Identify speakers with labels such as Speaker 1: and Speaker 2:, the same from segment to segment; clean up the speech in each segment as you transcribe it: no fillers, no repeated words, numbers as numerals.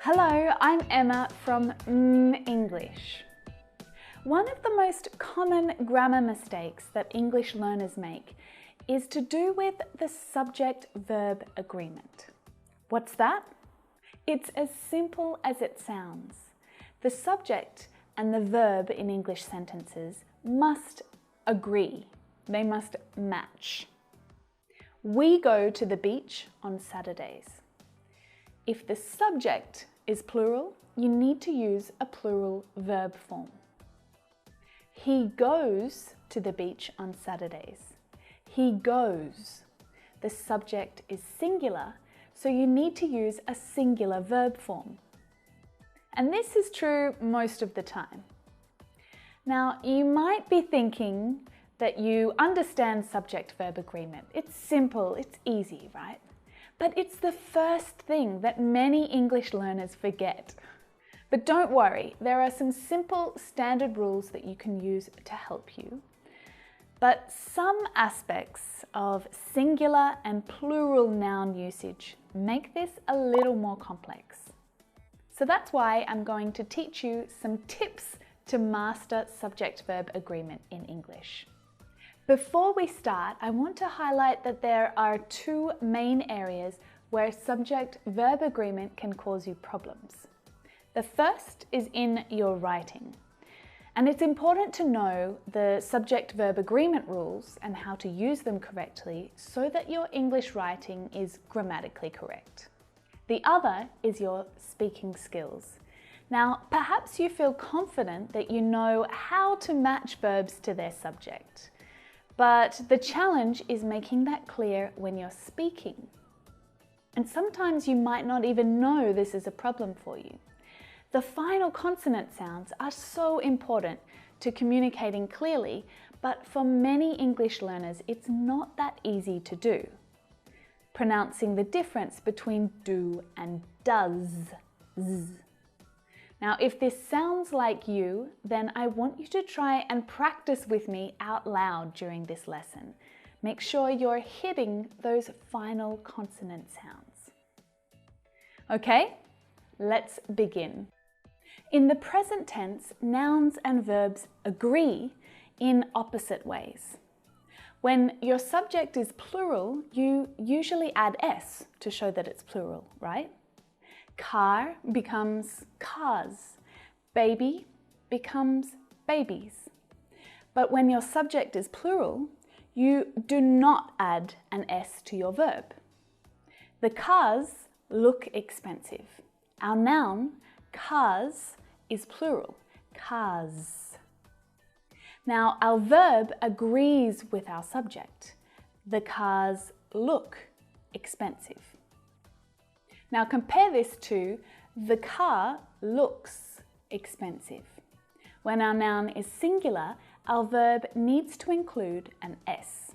Speaker 1: Hello, I'm Emma from English. One of the most common grammar mistakes that English learners make is to do with the subject-verb agreement. What's that? It's as simple as it sounds. The subject and the verb in English sentences must agree. They must match. We go to the beach on Saturdays. If the subject is plural, you need to use a plural verb form. He goes to the beach on Saturdays. He goes. The subject is singular, so you need to use a singular verb form. And this is true most of the time. Now, you might be thinking that you understand subject-verb agreement. It's simple, it's easy, right? But it's the first thing that many English learners forget. But don't worry, there are some simple standard rules that you can use to help you. But some aspects of singular and plural noun usage make this a little more complex. So that's why I'm going to teach you some tips to master subject-verb agreement in English. Before we start, I want to highlight that there are two main areas where subject-verb agreement can cause you problems. The first is in your writing. And it's important to know the subject-verb agreement rules and how to use them correctly so that your English writing is grammatically correct. The other is your speaking skills. Now, perhaps you feel confident that you know how to match verbs to their subject. But the challenge is making that clear when you're speaking. And sometimes you might not even know this is a problem for you. The final consonant sounds are so important to communicating clearly, but for many English learners, it's not that easy to do. Pronouncing the difference between do and does. Z. Now, if this sounds like you, then I want you to try and practice with me out loud during this lesson. Make sure you're hitting those final consonant sounds. Okay, let's begin. In the present tense, nouns and verbs agree in opposite ways. When your subject is plural, you usually add s to show that it's plural, right? Car becomes cars. Baby becomes babies. But when your subject is plural, you do not add an s to your verb. The cars look expensive. Our noun, cars, is plural, cars. Now, our verb agrees with our subject. The cars look expensive. Now compare this to the car looks expensive. When our noun is singular, our verb needs to include an s.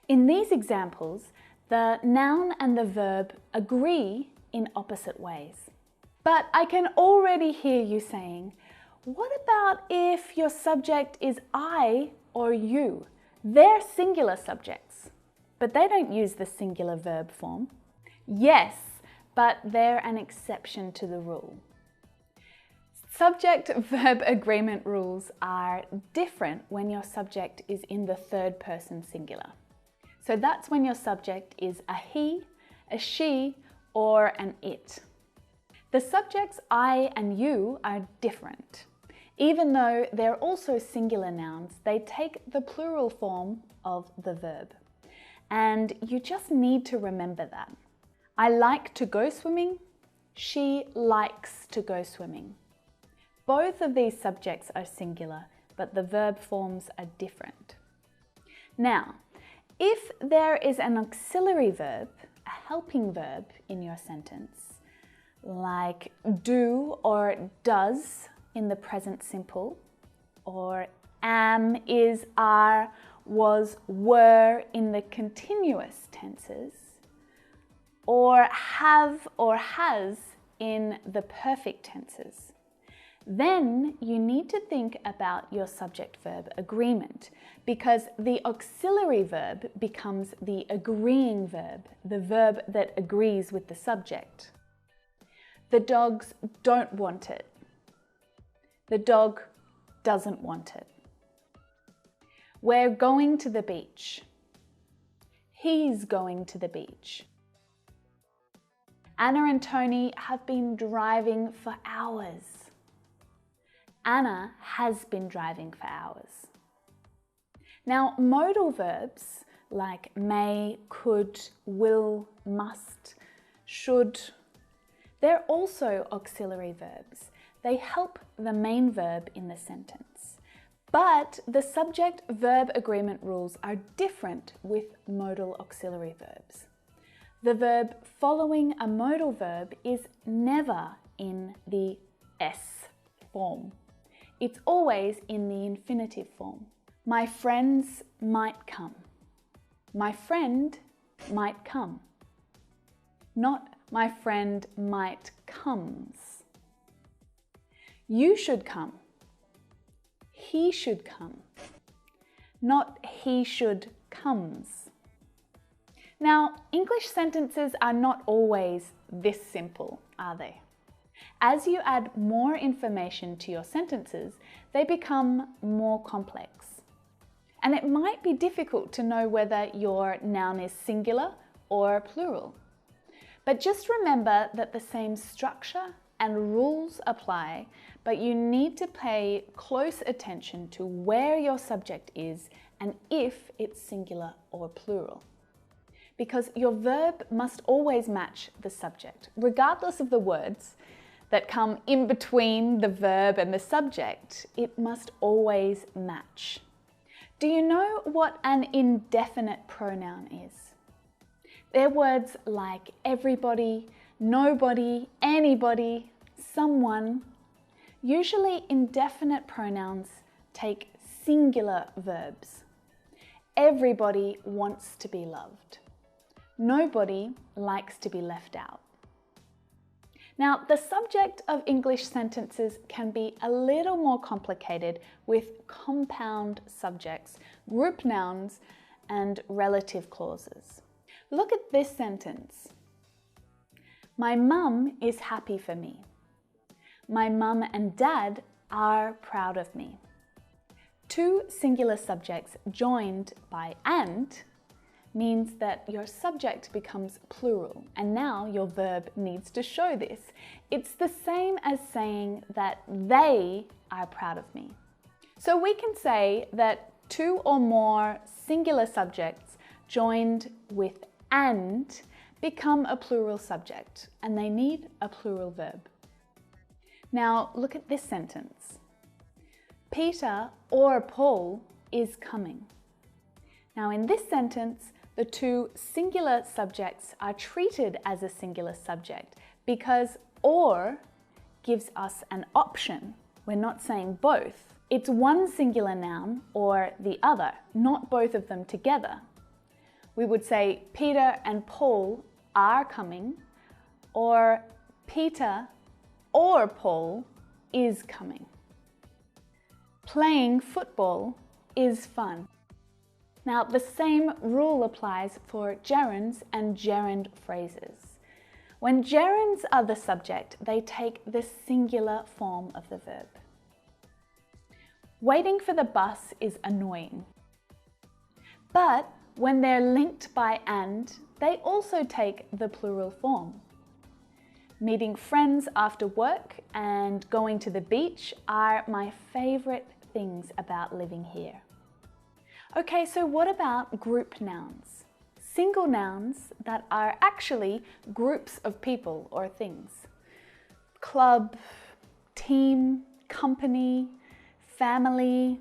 Speaker 1: In these examples, the noun and the verb agree in opposite ways. But I can already hear you saying, what about if your subject is I or you? They're singular subjects, but they don't use the singular verb form. Yes, but they're an exception to the rule. Subject-verb agreement rules are different when your subject is in the third person singular. So that's when your subject is a he, a she, or an it. The subjects I and you are different. Even though they're also singular nouns, they take the plural form of the verb. And you just need to remember that. I like to go swimming. She likes to go swimming. Both of these subjects are singular, but the verb forms are different. Now, if there is an auxiliary verb, a helping verb in your sentence, like do or does in the present simple, or am, is, are, was, were in the continuous tenses, or have or has in the perfect tenses, then you need to think about your subject-verb agreement, because the auxiliary verb becomes the agreeing verb, the verb that agrees with the subject. The dogs don't want it. The dog doesn't want it. We're going to the beach. He's going to the beach. Anna and Tony have been driving for hours. Anna has been driving for hours. Now, modal verbs like may, could, will, must, should, they're also auxiliary verbs. They help the main verb in the sentence. But the subject-verb agreement rules are different with modal auxiliary verbs. The verb following a modal verb is never in the S form. It's always in the infinitive form. My friends might come. My friend might come. Not my friend might comes. You should come. He should come. Not he should comes. Now, English sentences are not always this simple, are they? As you add more information to your sentences, they become more complex. And it might be difficult to know whether your noun is singular or plural. But just remember that the same structure and rules apply, but you need to pay close attention to where your subject is and if it's singular or plural. Because your verb must always match the subject, regardless of the words that come in between the verb and the subject. It must always match. Do you know what an indefinite pronoun is? They're words like everybody, nobody, anybody, someone. Usually indefinite pronouns take singular verbs. Everybody wants to be loved. Nobody likes to be left out. Now, the subject of English sentences can be a little more complicated with compound subjects, group nouns, and relative clauses. Look at this sentence. My mum is happy for me. My mum and dad are proud of me. Two singular subjects joined by and means that your subject becomes plural, and now your verb needs to show this. It's the same as saying that they are proud of me. So we can say that two or more singular subjects joined with and become a plural subject, and they need a plural verb. Now look at this sentence. Peter or Paul is coming. Now in this sentence, the two singular subjects are treated as a singular subject because or gives us an option. We're not saying both. It's one singular noun or the other, not both of them together. We would say Peter and Paul are coming, or Peter or Paul is coming. Playing football is fun. Now, the same rule applies for gerunds and gerund phrases. When gerunds are the subject, they take the singular form of the verb. Waiting for the bus is annoying. But when they're linked by and, they also take the plural form. Meeting friends after work and going to the beach are my favorite things about living here. Okay, so what about group nouns? Single nouns that are actually groups of people or things. Club, team, company, family,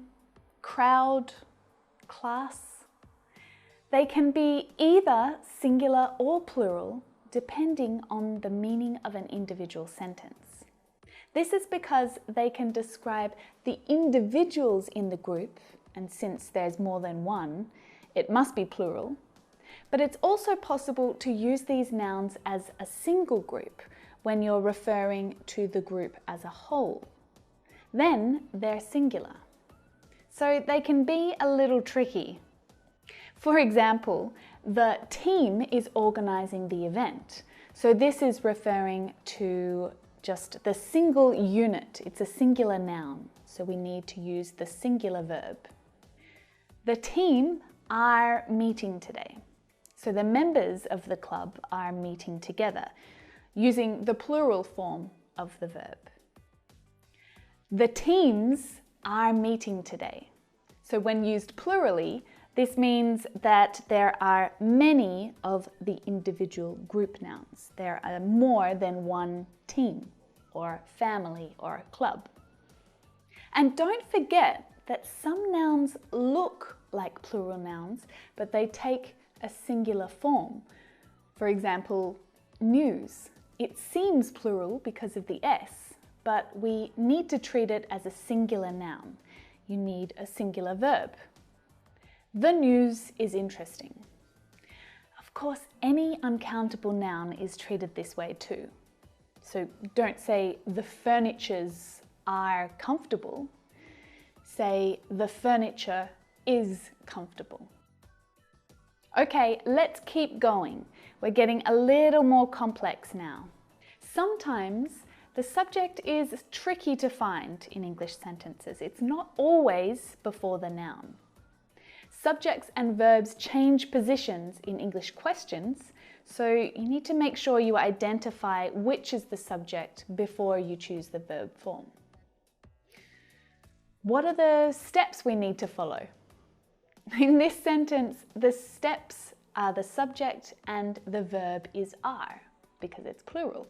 Speaker 1: crowd, class. They can be either singular or plural, depending on the meaning of an individual sentence. This is because they can describe the individuals in the group, and since there's more than one, it must be plural. But it's also possible to use these nouns as a single group when you're referring to the group as a whole. Then they're singular. So they can be a little tricky. For example, the team is organising the event. So this is referring to just the single unit. It's a singular noun, so we need to use the singular verb. The team are meeting today. So the members of the club are meeting together, using the plural form of the verb. The teams are meeting today. So when used plurally, this means that there are many of the individual group nouns. There are more than one team or family or club. And don't forget that some nouns look like plural nouns, but they take a singular form. For example, news. It seems plural because of the S, but we need to treat it as a singular noun. You need a singular verb. The news is interesting. Of course, any uncountable noun is treated this way too. So don't say the furnitures are comfortable. Say the furniture is comfortable. Okay, let's keep going. We're getting a little more complex now. Sometimes the subject is tricky to find in English sentences. It's not always before the noun. Subjects and verbs change positions in English questions, so you need to make sure you identify which is the subject before you choose the verb form. What are the steps we need to follow? In this sentence, the steps are the subject and the verb is are, because it's plural.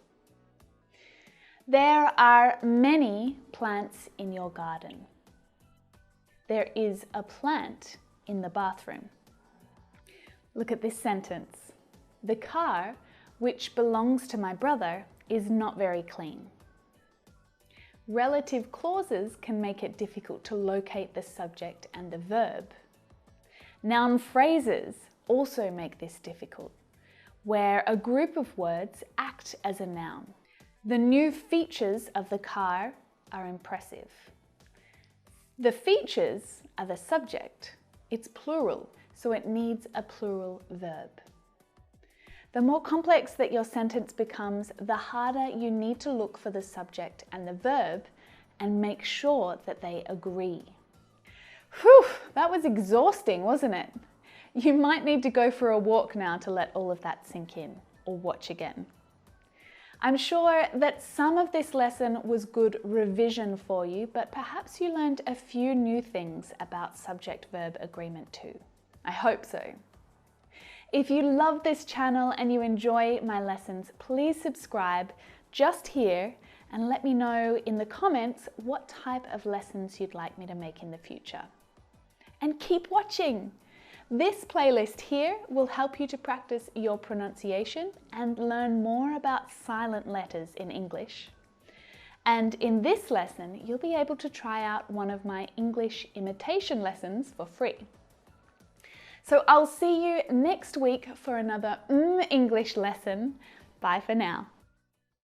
Speaker 1: There are many plants in your garden. There is a plant in the bathroom. Look at this sentence. The car, which belongs to my brother, is not very clean. Relative clauses can make it difficult to locate the subject and the verb. Noun phrases also make this difficult, where a group of words act as a noun. The new features of the car are impressive. The features are the subject. It's plural, so it needs a plural verb. The more complex that your sentence becomes, the harder you need to look for the subject and the verb and make sure that they agree. Whew, that was exhausting, wasn't it? You might need to go for a walk now to let all of that sink in, or watch again. I'm sure that some of this lesson was good revision for you, but perhaps you learned a few new things about subject-verb agreement too. I hope so. If you love this channel and you enjoy my lessons, please subscribe just here and let me know in the comments what type of lessons you'd like me to make in the future. And keep watching! This playlist here will help you to practice your pronunciation and learn more about silent letters in English. And in this lesson, you'll be able to try out one of my English imitation lessons for free. So I'll see you next week for another English lesson. Bye for now.